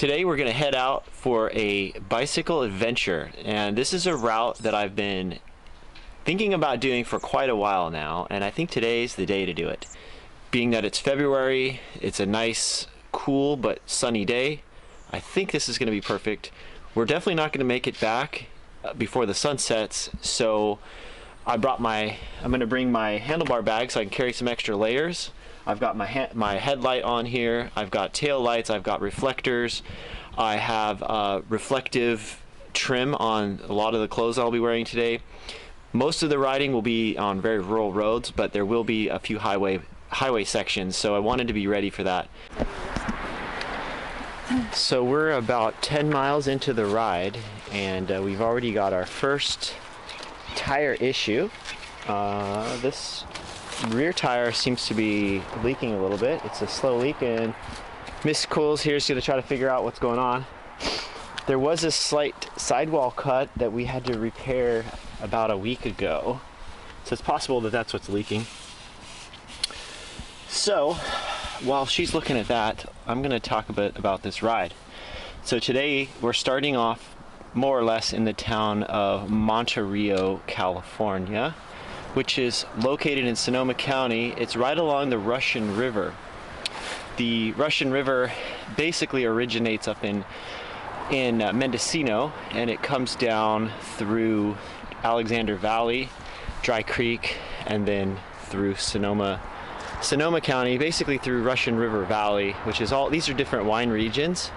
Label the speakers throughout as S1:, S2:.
S1: Today we're going to head out for a bicycle adventure, and this is a route that I've been thinking about doing for quite a while now, and I think today's the day to do it. Being that it's February, it's a nice, cool but sunny day. I think this is going to be perfect. We're definitely not going to make it back before the sun sets, so I'm going to bring my handlebar bag so I can carry some extra layers. I've got my headlight on here, I've got tail lights, I've got reflectors, I have reflective trim on a lot of the clothes I'll be wearing today. Most of the riding will be on very rural roads, but there will be a few highway sections, so I wanted to be ready for that. So we're about 10 miles into the ride, and we've already got our first tire issue. This rear tire seems to be leaking a little bit. It's a slow leak, and Miss Coles here is going to try to figure out what's going on. There was a slight sidewall cut that we had to repair about a week ago, so it's possible that that's what's leaking. So while she's looking at that, I'm going to talk a bit about this ride. So today we're starting off more or less in the town of Monterey, California, which is located in Sonoma County. It's right along the Russian River. The Russian River basically originates up in Mendocino, and it comes down through Alexander Valley, Dry Creek, and then through Sonoma County, basically through Russian River Valley, which is these are different wine regions.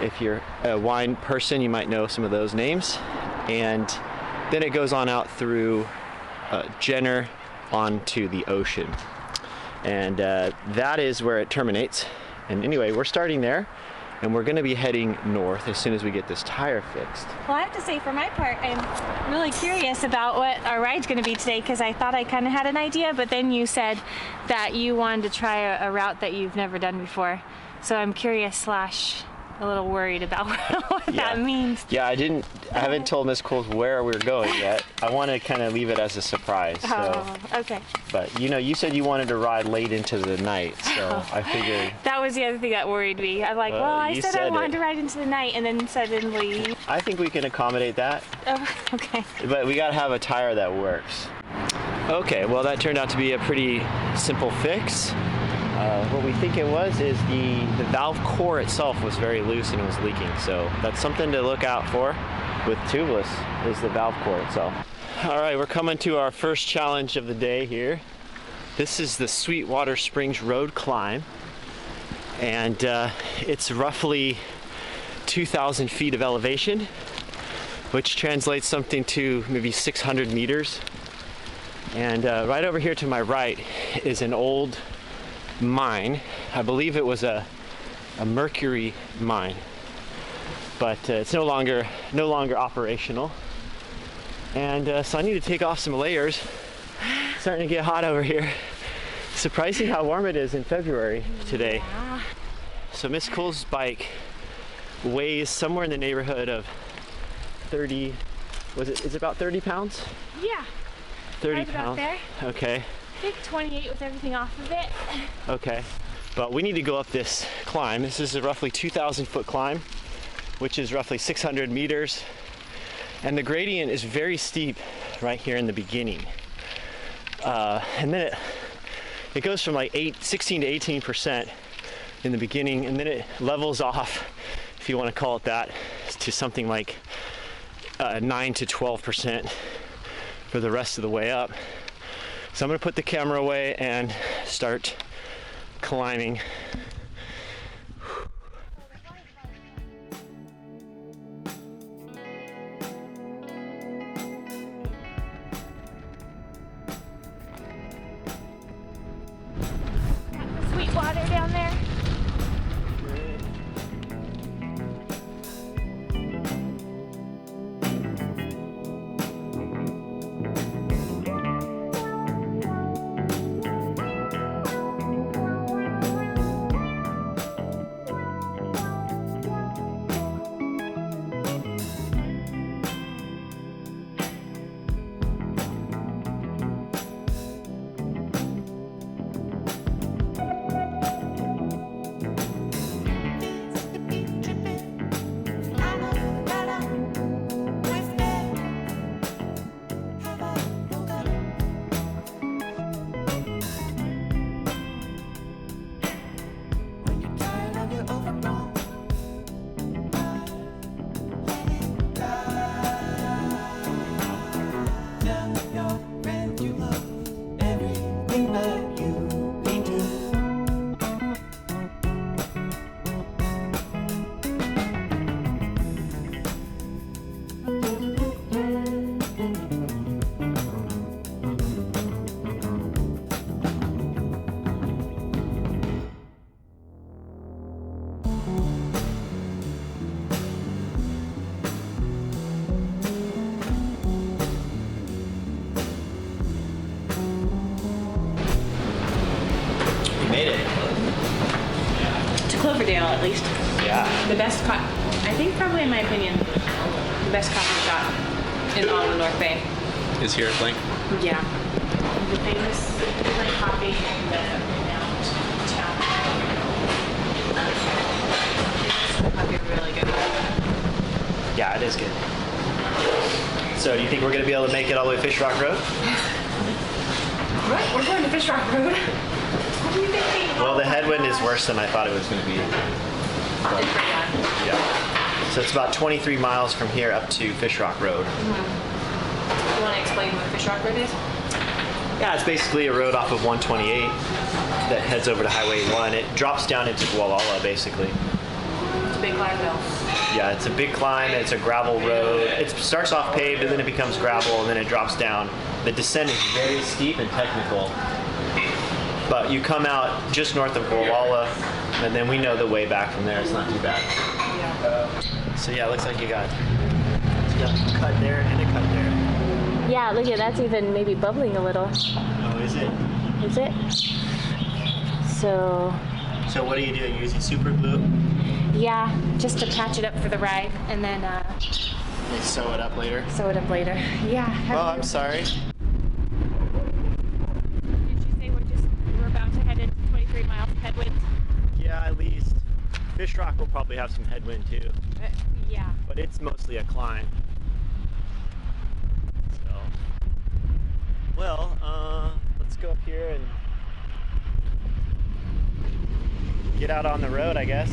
S1: If you're a wine person, you might know some of those names. And then it goes on out through Jenner onto the ocean, and that is where it terminates. And anyway, we're starting there, and we're going to be heading north as soon as we get this tire fixed.
S2: Well, I have to say, for my part, I'm really curious about what our ride's going to be today, because I thought I kind of had an idea, but then you said that you wanted to try a route that you've never done before. So I'm curious / a little worried about what that means.
S1: Yeah, I haven't told Miss Coles where we're going yet. I want to kind of leave it as a surprise.
S2: Oh, okay.
S1: But you said you wanted to ride late into the night, so I figured.
S2: That was the other thing that worried me. I'm like, well, I said I wanted to ride into the night, and then suddenly.
S1: I think we can accommodate that.
S2: Oh, okay.
S1: But we gotta have a tire that works. Okay, well that turned out to be a pretty simple fix. What we think it was is the valve core itself was very loose and it was leaking, so that's something to look out for with tubeless, is the valve core itself. Alright, we're coming to our first challenge of the day here. This is the Sweetwater Springs Road climb, and it's roughly 2,000 feet of elevation, which translates something to maybe 600 meters. And right over here to my right is an old mine. I believe it was a mercury mine, but it's no longer operational. And so I need to take off some layers. It's starting to get hot over here. Surprising how warm it is in February today.
S2: Yeah.
S1: So Miss Coles' bike weighs somewhere in the neighborhood of 30. Is it about 30 pounds?
S2: Yeah.
S1: 30
S2: right
S1: pounds.
S2: About there.
S1: Okay.
S2: I think 28 with everything off of it.
S1: Okay, but we need to go up this climb. This is a roughly 2,000 foot climb, which is roughly 600 meters. And the gradient is very steep right here in the beginning. And then it goes from like 16 to 18% in the beginning, and then it levels off, if you want to call it that, to something like 9 to 12% for the rest of the way up. So I'm going to put the camera away and start climbing.
S2: Sweet water down there. at least.
S1: Yeah.
S2: The best caught, I think probably in my opinion, the best caught we've got in all the North Bay.
S3: Is here at Blank?
S2: Yeah. The famous like coffee in the renowned town. Coffee really good.
S1: Yeah, it is good. So do you think we're going to be able to make it all the way to Fish Rock Road?
S2: What? We're going to Fish Rock Road? What do you think?
S1: Well, the headwind is worse than I thought it was going to be. But, yeah. So it's about 23 miles from here up to Fish Rock Road.
S2: Mm-hmm. You want to explain what Fish Rock Road is?
S1: Yeah, it's basically a road off of 128 that heads over to Highway 1. It drops down into Gualala, basically.
S2: It's a big climb though.
S1: Yeah, it's a big climb. It's a gravel road. It starts off paved and then it becomes gravel and then it drops down. The descent is very steep and technical. But you come out just north of Gualala and then we know the way back from there. It's not too bad.
S2: Yeah.
S1: So yeah, it looks like you got a cut there and a cut there.
S2: Yeah, look at that's even maybe bubbling a little.
S1: Oh, is it?
S2: Is it? So
S1: So what are you doing? You're using super glue?
S2: yeah, just to patch it up for the ride and then
S1: You sew it up later?
S2: sew it up later. Yeah.
S1: Well, I'm sorry.
S2: Did you say we're about to head into 23 miles of headwind?
S1: Yeah, at least. Fish Rock will probably have some headwind too,
S2: Yeah.
S1: but it's mostly a climb. So, well, let's go up here and get out on the road, I guess.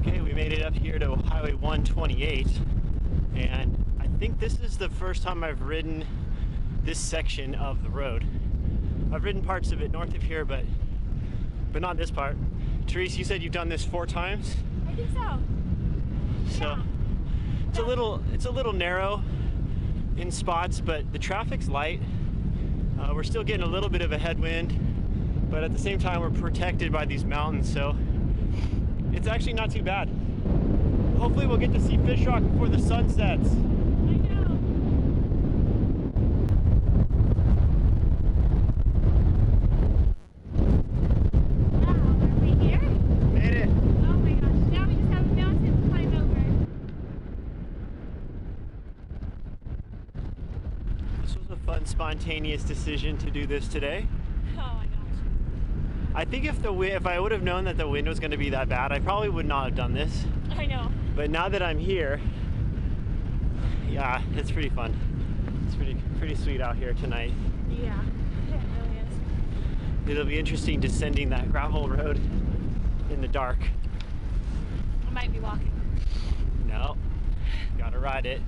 S1: Okay, we made it up here to Highway 128, and I think this is the first time I've ridden this section of the road. I've ridden parts of it north of here, but not this part. Therese, you said you've done this 4 times?
S2: I think so.
S1: So
S2: Yeah.
S1: it's a little narrow in spots, but the traffic's light. We're still getting a little bit of a headwind, but at the same time we're protected by these mountains, so it's actually not too bad. Hopefully we'll get to see Fish Rock before the sun sets.
S2: I know. Wow, are we here?
S1: Made it.
S2: Oh my gosh, now we just have a mountain to climb over.
S1: This was a fun, spontaneous decision to do this today.
S2: Oh my gosh.
S1: I think if I would have known that the wind was going to be that bad, I probably would not have done this.
S2: I know.
S1: But now that I'm here, yeah, it's pretty fun. It's pretty sweet out here tonight.
S2: Yeah, it really is.
S1: It'll be interesting descending that gravel road in the dark.
S2: I might be walking.
S1: No, gotta ride it.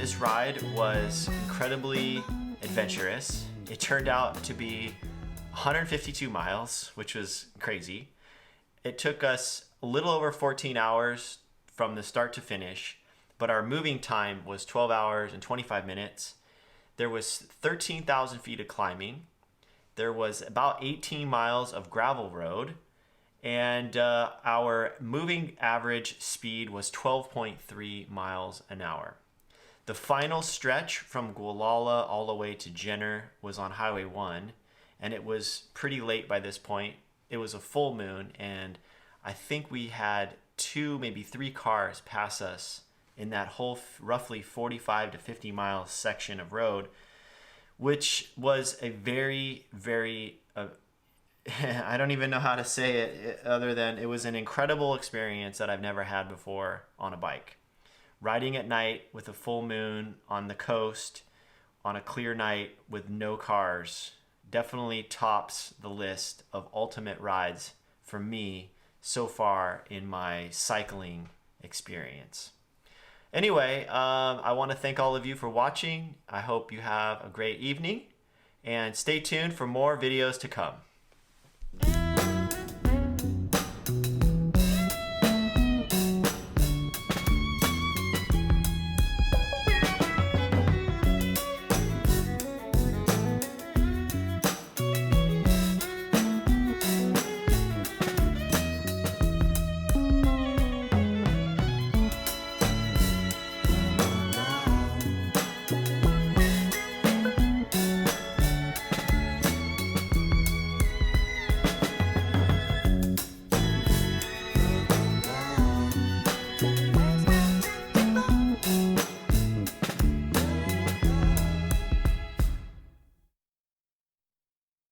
S1: This ride was incredibly adventurous. It turned out to be 152 miles, which was crazy. It took us a little over 14 hours from the start to finish, but our moving time was 12 hours and 25 minutes. There was 13,000 feet of climbing. There was about 18 miles of gravel road, and our moving average speed was 12.3 miles an hour. The final stretch from Gualala all the way to Jenner was on Highway 1, and it was pretty late by this point. It was a full moon, and I think we had 2, maybe 3 cars pass us in that whole roughly 45 to 50 mile section of road, which was a very, very, I don't even know how to say it other than it was an incredible experience that I've never had before on a bike. Riding at night with a full moon on the coast on a clear night with no cars definitely tops the list of ultimate rides for me so far in my cycling experience. Anyway, I want to thank all of you for watching. I hope you have a great evening, and stay tuned for more videos to come.